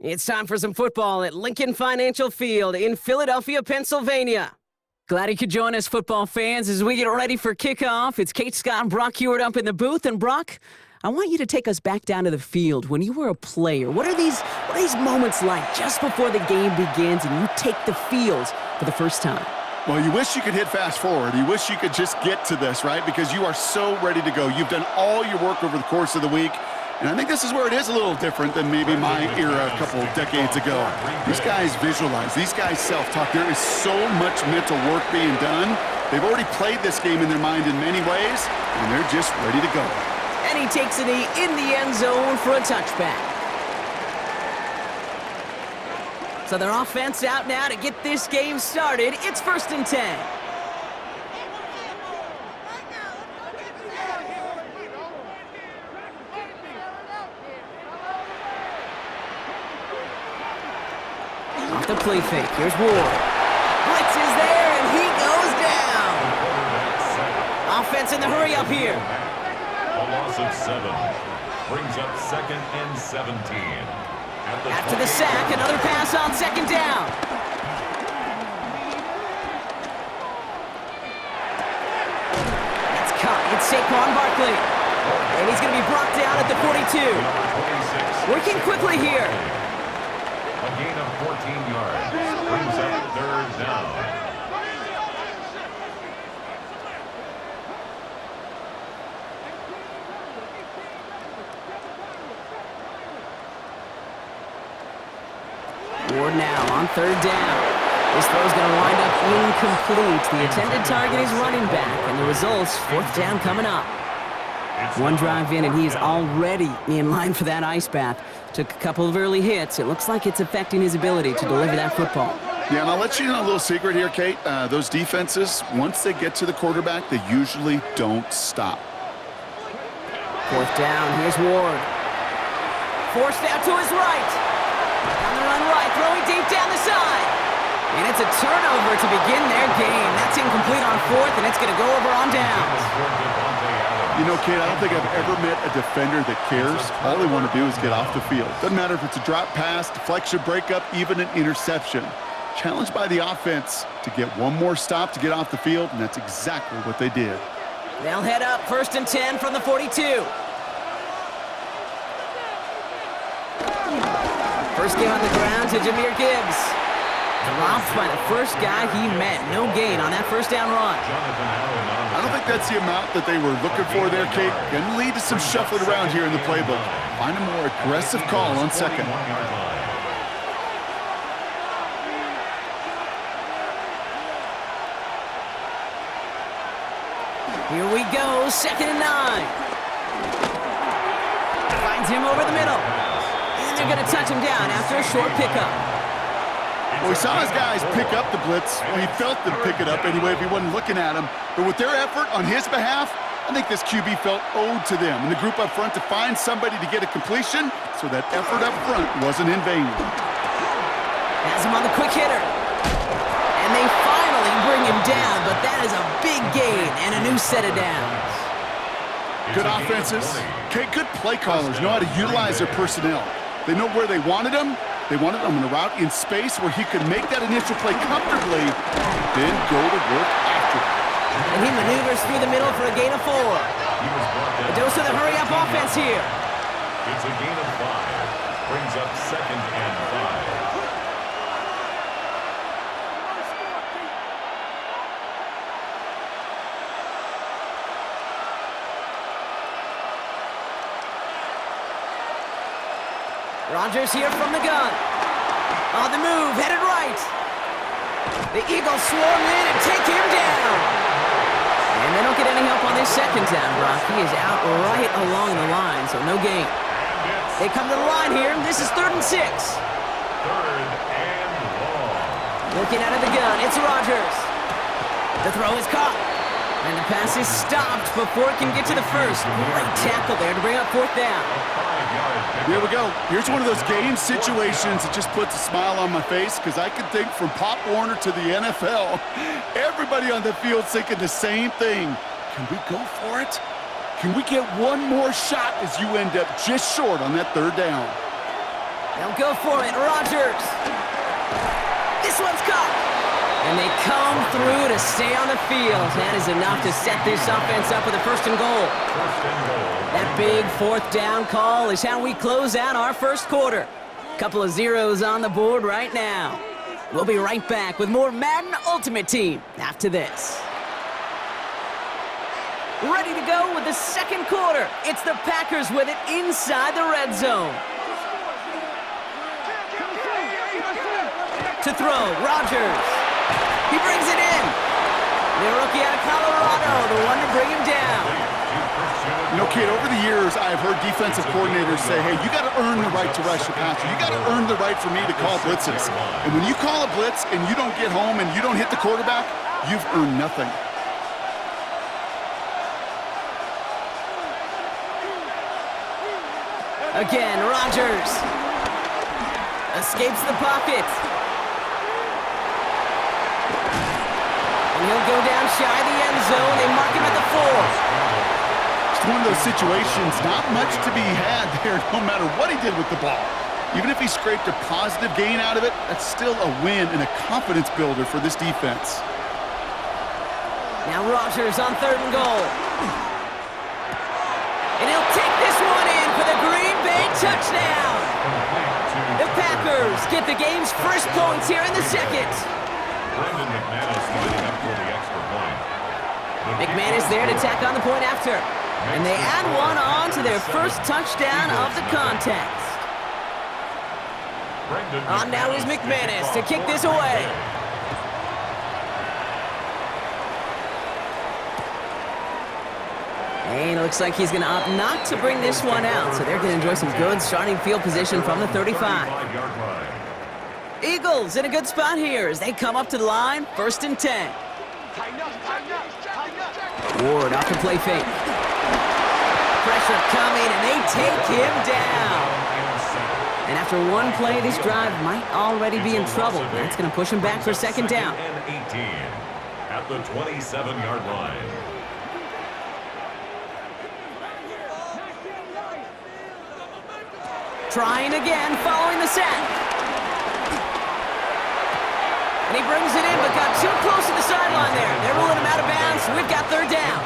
It's time for some football at Lincoln Financial Field in Philadelphia, Pennsylvania. Glad you could join us, football fans, as we get ready for kickoff. It's Kate, Scott, and Brock Hewitt up in the booth. And Brock, I want you to take us back down to the field when you were a player. What are these moments like just before the game begins and you take the field for the first time? Well, you wish you could hit fast forward. You wish you could just get to this, right? Because you are so ready to go. You've done all your work over the course of the week. And I think this is where it is a little different than maybe my era a couple decades ago. These guys visualize. These guys self-talk. There is so much mental work being done. They've already played this game in their mind in many ways, and they're just ready to go. And he takes it in the end zone for a touchback. So their offense out now to get this game started. It's 1st and 10. Off the play fake. Here's Ward. Blitz is there, and he goes down. Offense in the hurry up here. A loss of 7 brings up 2nd and 17. After the sack, another pass on 2nd down. It's caught. It's Saquon Barkley. And he's going to be brought down at the 42. Working quickly here. A gain of 14 yards brings up 3rd down. Ward now on 3rd down. This throw's going to wind up incomplete. The intended target is running back, and the result's 4th down coming up. One drive in, and he's already in line for that ice bath. Took a couple of early hits. It looks like it's affecting his ability to deliver that football. Yeah, and I'll let you in a little secret here, Kate. Those defenses, once they get to the quarterback, they usually don't stop. 4th down. Here's Ward. Forced out to his right. On the run right, throwing deep down the side. And it's a turnover to begin their game. That's incomplete on 4th, and it's going to go over on downs. You know, Kate, I don't think I've ever met a defender that cares. All they want to do is get off the field. Doesn't matter if it's a drop pass, deflection, breakup, even an interception. Challenged by the offense to get one more stop to get off the field, and that's exactly what they did. They'll head up 1st and 10 from the 42. First game on the ground to Jahmyr Gibbs. Dropped by the first guy he met. No gain on that 1st down run. I don't think that's the amount that they were looking for there, Kate. Going to lead to some shuffling around here in the playbook. Find a more aggressive call on 2nd. Here we go, 2nd and 9. Finds him over the middle. And they're going to touch him down after a short pickup. Well, we saw his guys pick up the blitz. Well, he felt them pick it up anyway if he wasn't looking at him. But with their effort on his behalf, I think this QB felt owed to them and the group up front to find somebody to get a completion, so that effort up front wasn't in vain. Has him on the quick hitter. And they finally bring him down, but that is a big gain and a new set of downs. Good offenses. Okay, good play callers know how to utilize their personnel. They know where they wanted them. They wanted him in a route in space where he could make that initial play comfortably, then go to work after it. And he maneuvers through the middle for a gain of 4. A dose of the hurry-up offense here. It's a gain of 5. Brings up 2nd and 5. Rodgers here from the gun. On the move, headed right. The Eagles swarm in and take him down. And they don't get any help on this 2nd down, Brock. He is out right along the line, so no gain. They come to the line here. This is 3rd and 6. 3rd and long. Looking out of the gun, it's Rodgers. The throw is caught. And the pass is stopped before it can get to the 1st. Great tackle there to bring up 4th down. Here we go. Here's one of those game situations that just puts a smile on my face, because I can think from Pop Warner to the NFL, everybody on the field thinking the same thing. Can we go for it? Can we get one more shot as you end up just short on that 3rd down? They'll go for it. Rodgers. This one's caught. And they come through to stay on the field. That is enough to set this offense up with a first and goal. That big fourth down call is how we close out our first quarter. Couple of zeros on the board right now. We'll be right back with more Madden Ultimate Team after this. Ready to go with the second quarter. It's the Packers with it inside the red zone. To throw, Rodgers. He brings it in. The rookie out of Colorado, the one to bring him down. You know, kid, over the years, I've heard defensive coordinators say, hey, you got to earn the right to rush the passer. You got to earn the right for me to call blitzes. And when you call a blitz and you don't get home and you don't hit the quarterback, you've earned nothing. Again, Rodgers escapes the pocket. And he'll go down shy of the end zone. They mark him at the 4. It's one of those situations, not much to be had there, no matter what he did with the ball. Even if he scraped a positive gain out of it, that's still a win and a confidence builder for this defense. Now Rodgers on 3rd and goal. And he'll take this one in for the Green Bay touchdown. The Packers get the game's first points here in the second. Brandon McManus lining up for the extra point. McManus there to tack on the point after. And they add one on to their first touchdown of the contest. On now is McManus to kick this away. And it looks like he's going to opt not to bring this one out. So they're going to enjoy some good starting field position from the 35. Eagles in a good spot here as they come up to the line, 1st and 10. Ward off the play fake. Pressure coming, and they take him down. And after one play, this drive might already be in trouble. That's going to push him back for 2nd down. And 18 at the 27-yard line. Trying again, following the sack. And he brings it in, but got too close to the sideline there. They're ruling him out of bounds. We've got 3rd down.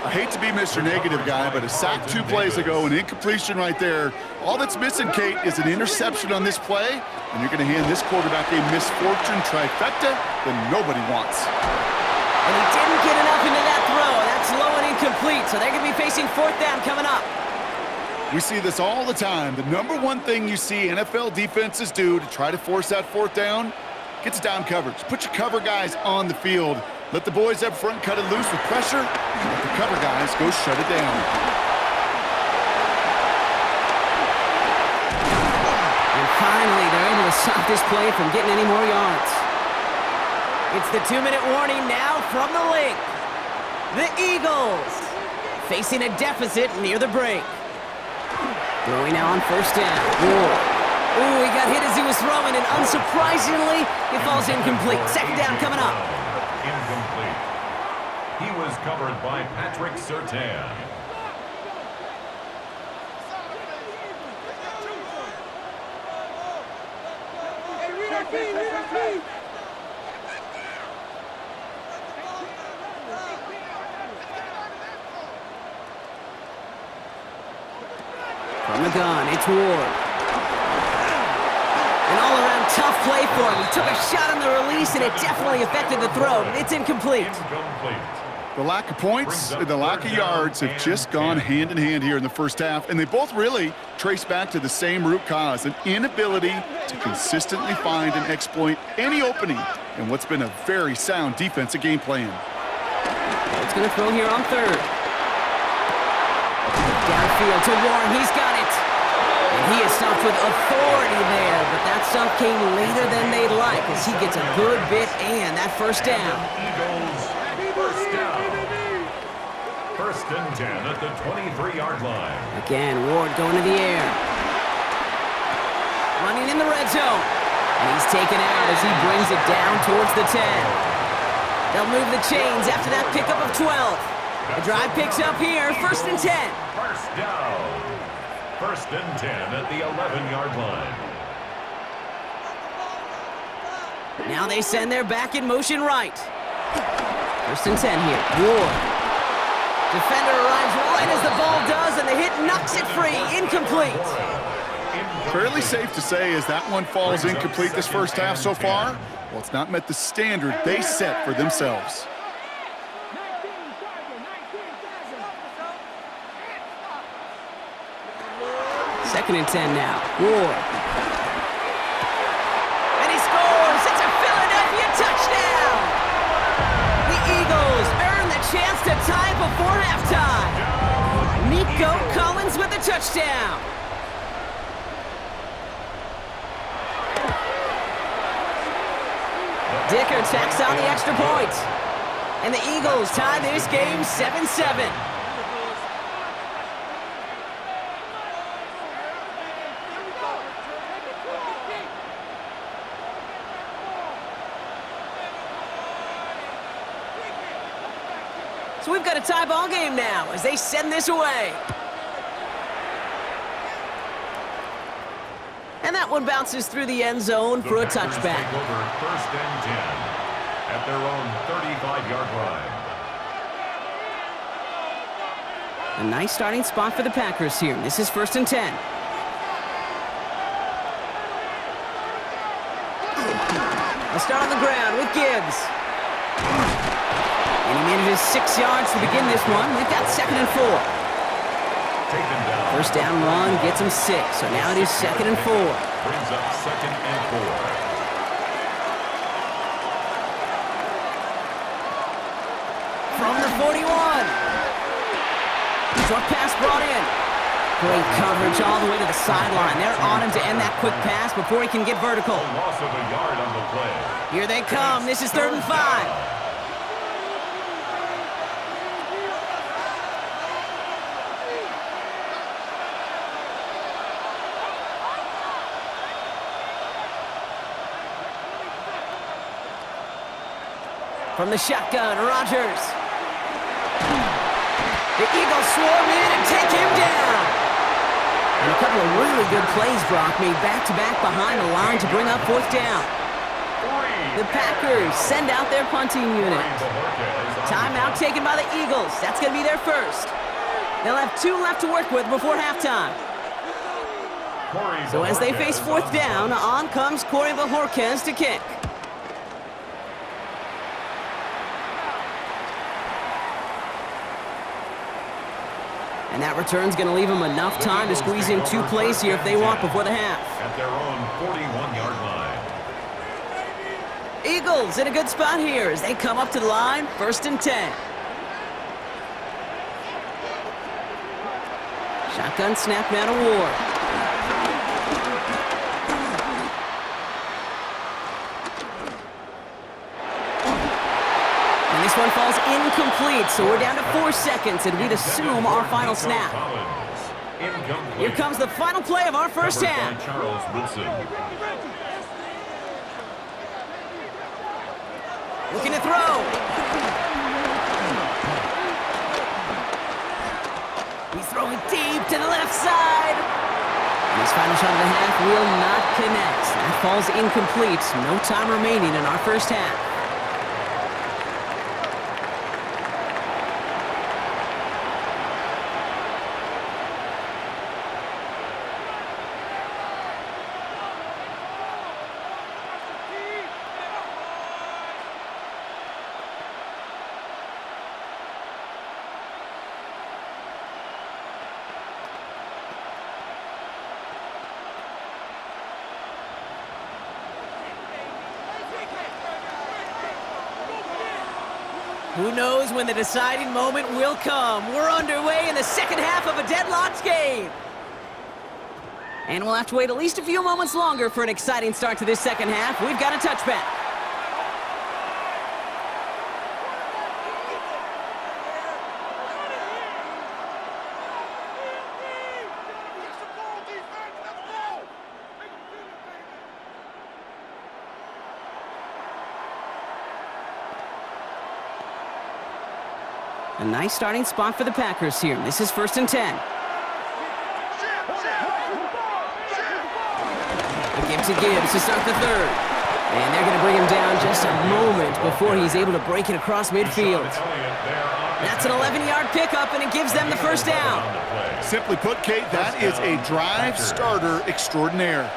I hate to be Mr. Negative guy, but a sack 2 plays ago, an incompletion right there. All that's missing, Kate, is an interception on this play, and you're going to hand this quarterback a misfortune trifecta that nobody wants. And he didn't get enough into that throw. That's low and incomplete, so they're going to be facing 4th down coming up. We see this all the time. The number one thing you see NFL defenses do to try to force that 4th down, gets down coverage. Put your cover guys on the field. Let the boys up front cut it loose with pressure. Let the cover guys go shut it down. And finally, they're able to stop this play from getting any more yards. It's the 2-minute warning now from the link. The Eagles facing a deficit near the break. Throwing now on 1st down. Ooh, he got hit as he was throwing, and unsurprisingly, it falls incomplete. 2nd down coming up. Incomplete. He was covered by Patrick Surtain. From the gun, it's Ward. An all-around tough play for him. He took a shot on the release, and it definitely affected the throw. It's incomplete. The lack of points and the lack of yards have just gone hand in hand here in the first half, and they both really trace back to the same root cause, an inability to consistently find and exploit any opening in what's been a very sound defensive game plan. It's going to throw here on 3rd. Downfield to Warren. He's got it. And he is stopped with authority there, but that stop came later than they'd like as he gets a good bit and that 1st down. Eagles, 1st down. 1st and 10 at the 23-yard line. Again, Ward going to the air. Running in the red zone. And he's taken out as he brings it down towards the 10. They'll move the chains after that pickup of 12. The drive picks up here, 1st and 10. 1st down. First and 10 at the 11-yard line. Now they send their back in motion right. First and 10 here. Ward. Defender arrives right as the ball does, and the hit knocks it free. Incomplete. Fairly safe to say as that one falls incomplete this first half so far. Well, it's not met the standard they set for themselves. Second and 10 now. Ward. And he scores. It's a Philadelphia touchdown. The Eagles earn the chance to tie before halftime. Nico Collins with the touchdown. Dicker tacks on the extra point. And the Eagles tie this game 7-7. So we've got a tie ball game now as they send this away. And that one bounces through the end zone for a touchback. Take over first and 10 at their own 35-yard line. A nice starting spot for the Packers here. This is first and 10. They'll start on the ground with Gibbs. And he manages 6 yards to begin this one. We've got second and 4. First down run gets him 6. So now it is second and 4. Brings up second and 4. From the 41. Short pass brought in. Great coverage all the way to the sideline. They're on him to end that quick pass before he can get vertical. Loss of a yard on the play. Here they come. This is third and 5. From the shotgun, Rodgers. The Eagles swarm in and take him down. And a couple of really good plays, Brock, made back-to-back behind the line to bring up fourth down. The Packers send out their punting unit. Timeout taken by the Eagles. That's going to be their first. They'll have 2 left to work with before halftime. So as they face fourth down, on comes Corey Bajorquez to kick. And that return's going to leave them enough time to squeeze in 2 plays here if they want before the half. At their own 41-yard line. Eagles in a good spot here as they come up to the line, first and 10. Shotgun snap now to Ward. And this one falls incomplete, so we're down to 4 seconds, and we'd assume our final snap. Here comes the final play of our first half. Charles Woodson. Looking to throw. He's throwing deep to the left side. And his final shot of the half will not connect. That falls incomplete. No time remaining in our first half. Who knows when the deciding moment will come? We're underway in the second half of a deadlocked game. And we'll have to wait at least a few moments longer for an exciting start to this second half. We've got a touchback. A nice starting spot for the Packers here. This is first and 10. to Gibbs to start the third. And they're going to bring him down just a moment before he's able to break it across midfield. That's an 11-yard pickup, and it gives them the first down. Simply put, Kate, that is a drive starter extraordinaire.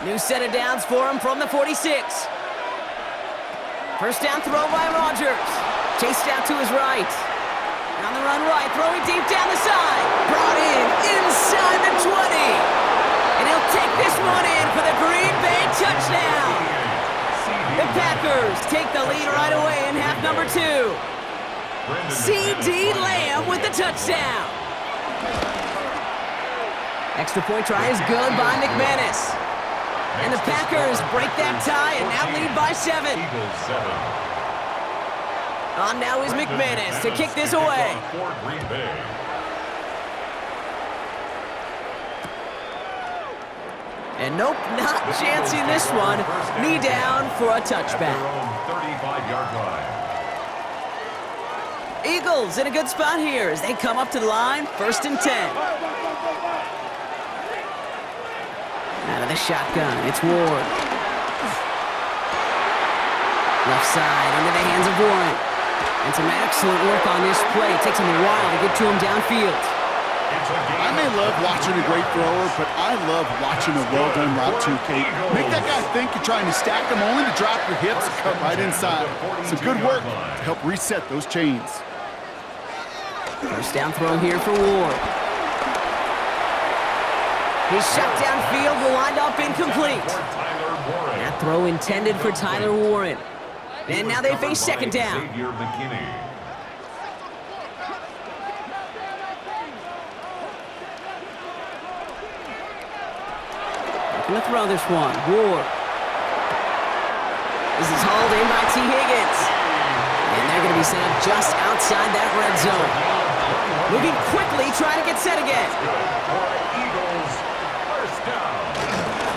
New set of downs for him from the 46. First down throw by Rodgers. Chased out to his right. On the run right, throwing deep down the side. Brought in inside the 20. And he'll take this one in for the Green Bay touchdown. The Packers take the lead right away in half number 2. C.D. Lamb with the touchdown. Extra point try is good by McManus. And the Packers break that tie and now lead by 7. On now is McManus to kick this away. And nope, not chancing this one. Knee down for a touchback. Eagles in a good spot here as they come up to the line, 1st and 10. Out of the shotgun, it's Ward. Left side into the hands of Warren. And some excellent work on this play. It takes him a while to get to him downfield. I may love watching a great thrower, but I love watching a well-done route too, Kate. Make that guy think you're trying to stack him only to drop your hips and cut right inside. Some good work to help reset those chains. First down throw here for Ward. His shot downfield will wind up incomplete. That throw intended for Tyler Warren. And now they face second down. Going to throw this one. Ward. This is hauled in by T. Higgins. And they're going to be set up just outside that red zone. Moving quickly, trying to get set again.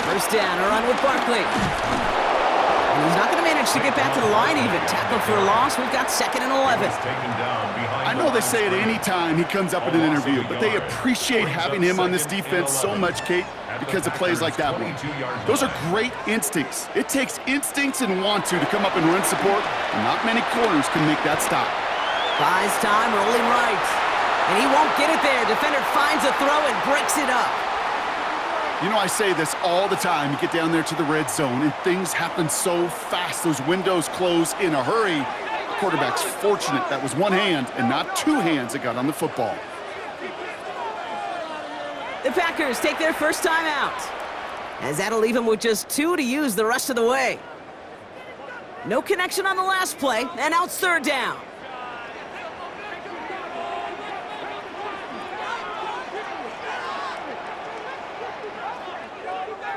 First down, a run with Barkley. And he's not going to manage to get back to the line even. Tackle for a loss. We've got 2nd and 11. I know they say it any time he comes up in an interview, but they appreciate having him on this defense so much, Kate, because of plays like that one. Those are great instincts. It takes instincts and want to come up and run support, and not many corners can make that stop. Buys time, rolling right. And he won't get it there. Defender finds a throw and breaks it up. You know, I say this all the time. You get down there to the red zone, and things happen so fast. Those windows close in a hurry. The quarterback's fortunate that was one hand and not 2 hands that got on the football. The Packers take their first time out, as that'll leave them with just 2 to use the rest of the way. No connection on the last play, and now it's 3rd down.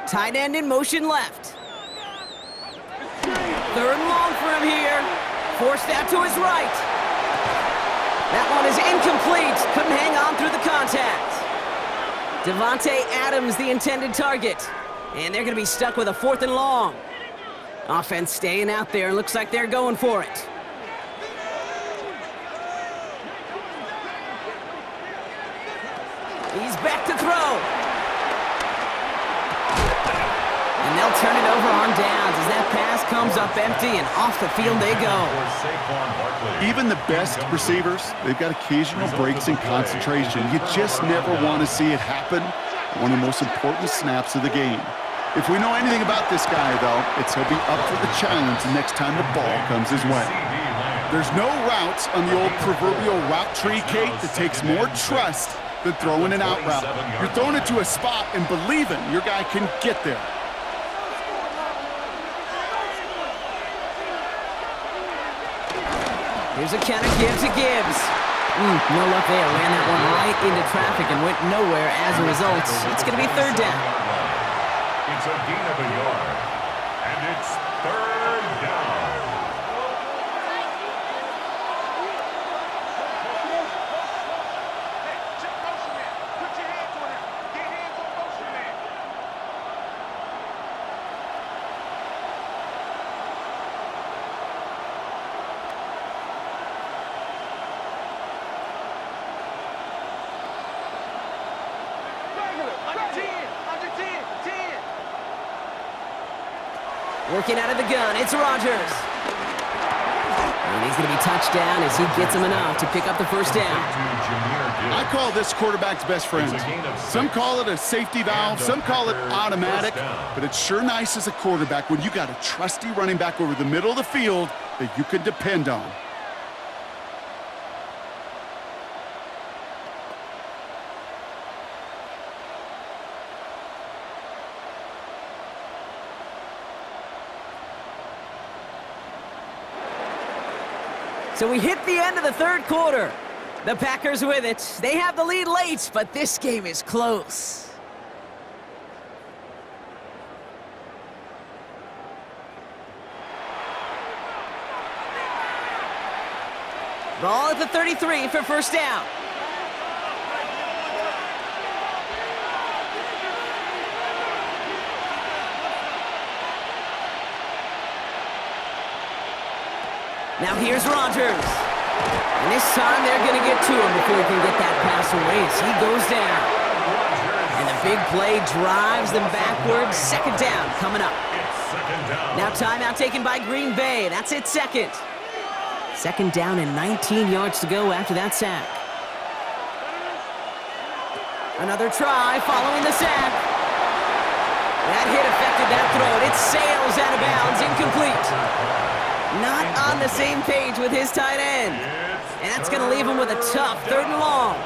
Tight end in motion left. 3rd and long for him here. Forced out to his right. That one is incomplete. Couldn't hang on through the contact. Devontae Adams, the intended target. And they're going to be stuck with a 4th and long. Offense staying out there. Looks like they're going for it. He's back to throw. And they'll turn it over on downs as that pass comes up empty and off the field they go. Even the best receivers, they've got occasional breaks in concentration. You just never want to see it happen. One of the most important snaps of the game. If we know anything about this guy, though, it's he'll be up for the challenge the next time the ball comes his way. There's no routes on the old proverbial route tree, Kate, that takes more trust than throwing an out route. You're throwing it to a spot and believing your guy can get there. Here's a counter give to Gibbs. No luck there. Ran that one right into traffic and went nowhere as a result. It's going to be 3rd down. It's a gain of a yard, and it's 3rd down. Working out of the gun, it's Rodgers. And he's going to be touched down as he gets him enough to pick up the first down. I call this quarterback's best friend. Some call it a safety valve, some call it automatic, but it's sure nice as a quarterback when you got a trusty running back over the middle of the field that you can depend on. So we hit the end of the third quarter. The Packers with it. They have the lead late, but this game is close. Ball at the 33 for first down. Now here's Rodgers. And this time they're going to get to him before he can get that pass away as he goes down. And the big play drives them backwards. Second down coming up. Now timeout taken by Green Bay. That's it, second. Second down and 19 yards to go after that sack. Another try following the sack. That hit affected that throw. It sails out of bounds, incomplete. Not on the same page with his tight end. And that's going to leave him with a tough third and long.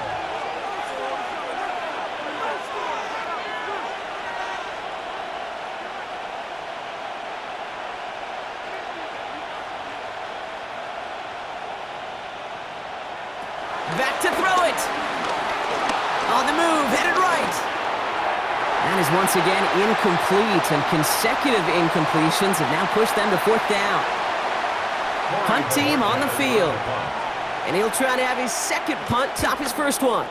Back to throw it. On the move, headed right. That is once again incomplete, and consecutive incompletions have now pushed them to fourth down. Punt team on the field. And he'll try to have his second punt top his first one.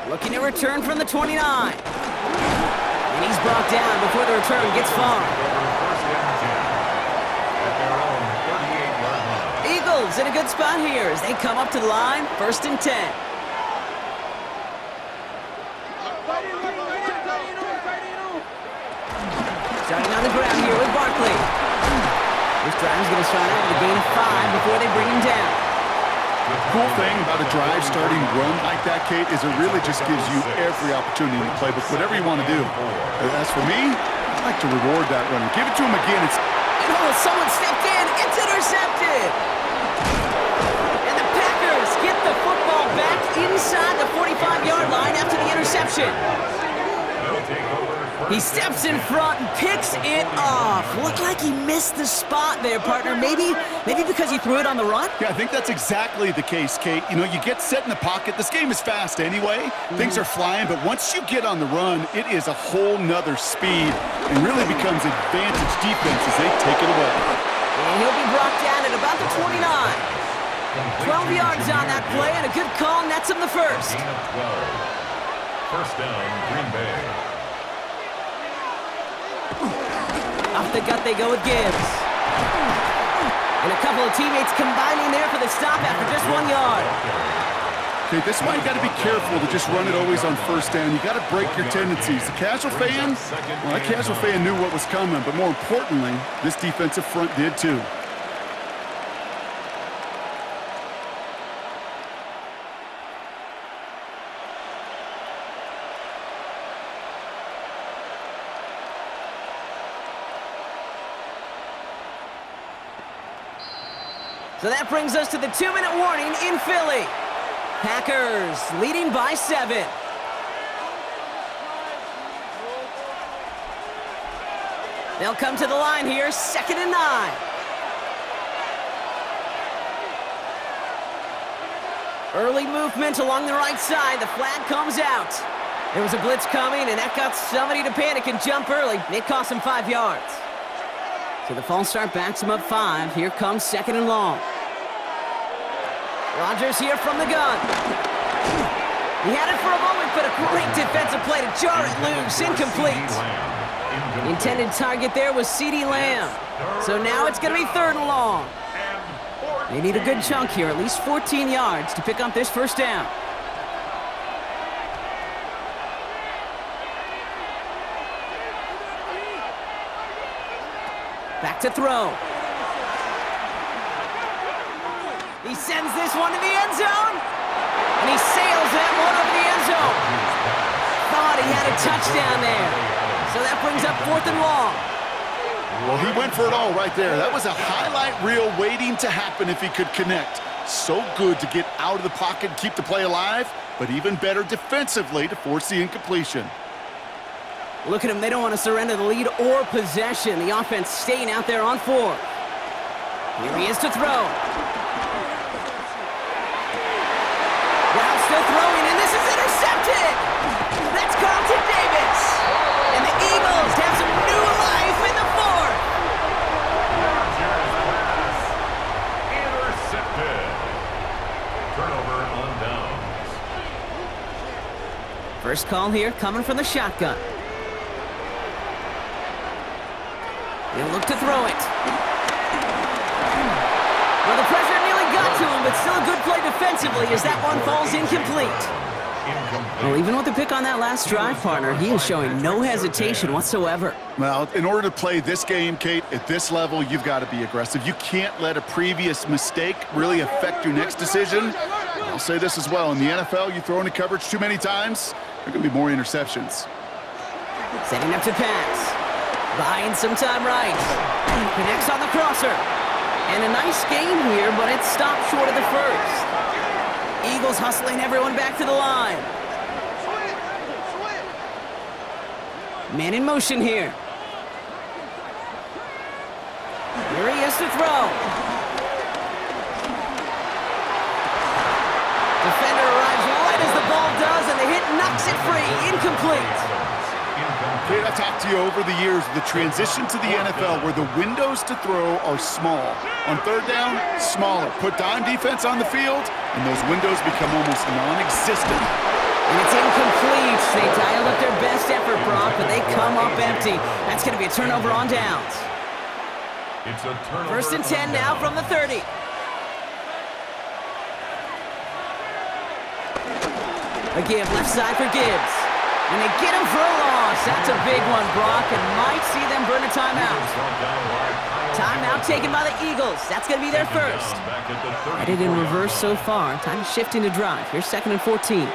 Looking to return from the 29. And he's brought down before the return gets far. Eagles in a good spot here as they come up to the line, 1st and 10. Starting on the ground here with Barkley. This drive's going to start out with a gain of 5 before they bring him down. The cool thing about a drive starting run like that, Kate, is it really just gives you every opportunity in the playbook, whatever you want to do. As for me, I like to reward that run. Give it to him again. Someone stepped in. It's intercepted. And the Packers get the football back inside the 45-yard line after the interception. He steps in front and picks it off. Looked like he missed the spot there, partner. Maybe because he threw it on the run? Yeah, I think that's exactly the case, Kate. You know, you get set in the pocket. This game is fast anyway. Things are flying, but once you get on the run, it is a whole nother speed and really becomes advantage defense as they take it away. And he'll be brought down at about the 29. 12 yards on that play, and a good call nets him the first. First down, Green Bay. Off the gut they go with Gibbs. And a couple of teammates combining there for the stop after just 1 yard. Okay, this is why you got to be careful to just run it always on first down. You got to break your tendencies. The casual fan, well, that casual fan knew what was coming, but more importantly, this defensive front did too. So that brings us to the 2-minute warning in Philly. Packers leading by 7. They'll come to the line here, 2nd and 9. Early movement along the right side. The flag comes out. There was a blitz coming, and that got somebody to panic and jump early. It cost him 5 yards. So the false start backs him up 5. Here comes 2nd and long. Rodgers here from the gun. He had it for a moment, but a great defensive play to jar it loose. Incomplete. The intended target there was CeeDee Lamb. So now it's going to be 3rd and long. They need a good chunk here, at least 14 yards to pick up this first down. Back to throw. He sends this one to the end zone. And he sails that one over the end zone. Thought he had a touchdown there. So that brings up 4th and long. Well, he went for it all right there. That was a highlight reel waiting to happen if he could connect. So good to get out of the pocket and keep the play alive, but even better defensively to force the incompletion. Look at him. They don't want to surrender the lead or possession. The offense staying out there on 4. Here he is to throw. Brown still throwing, and this is intercepted. That's Carlton Davis. And the Eagles have some new life in the 4th. Intercepted. Turnover on downs. First call here coming from the shotgun. He'll look to throw it. Well, the pressure nearly got to him, but still a good play defensively as that one falls incomplete. Well, even with the pick on that last drive, partner, he is showing no hesitation whatsoever. Well, in order to play this game, Kate, at this level, you've got to be aggressive. You can't let a previous mistake really affect your next decision. I'll say this as well. In the NFL, you throw into coverage too many times, there are going to be more interceptions. Setting up to pass. Buying some time right. Connects on the crosser. And a nice game here, but it stopped short of the first. Eagles hustling everyone back to the line. Man in motion here. Here he is to throw. Defender arrives right as the ball does, and the hit knocks it free. Incomplete. Kate, I've talked to you over the years, the transition to the NFL where the windows to throw are small. On 3rd down, smaller. Put dime defense on the field, and those windows become almost non-existent. And it's incomplete. They dialed up their best effort, Brock, but they come up empty. That's going to be a turnover on downs. It's a turnover. 1st and 10 now from the 30. A give left side for Gibbs. And they get him for a loss. That's a big one, Brock, and might see them burn a timeout. Timeout taken by the Eagles. That's going to be their first. Headed in reverse so far. Time to shift into drive. Here's 2nd and 14.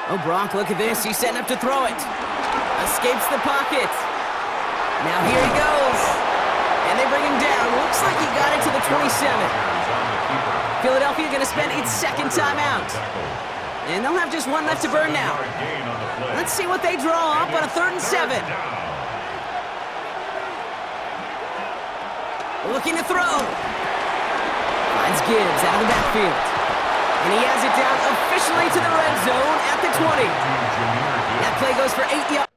Oh, Brock, look at this. He's setting up to throw it. Escapes the pocket. Now here he goes. And they bring him down. Looks like he got it to the 27. Philadelphia going to spend its 2nd timeout. And they'll have just one left to burn now. Let's see what they draw up on a 3rd and 7. Looking to throw. Finds Gibbs out of the backfield. And he has it down officially to the red zone at the 20. That play goes for 8 yards.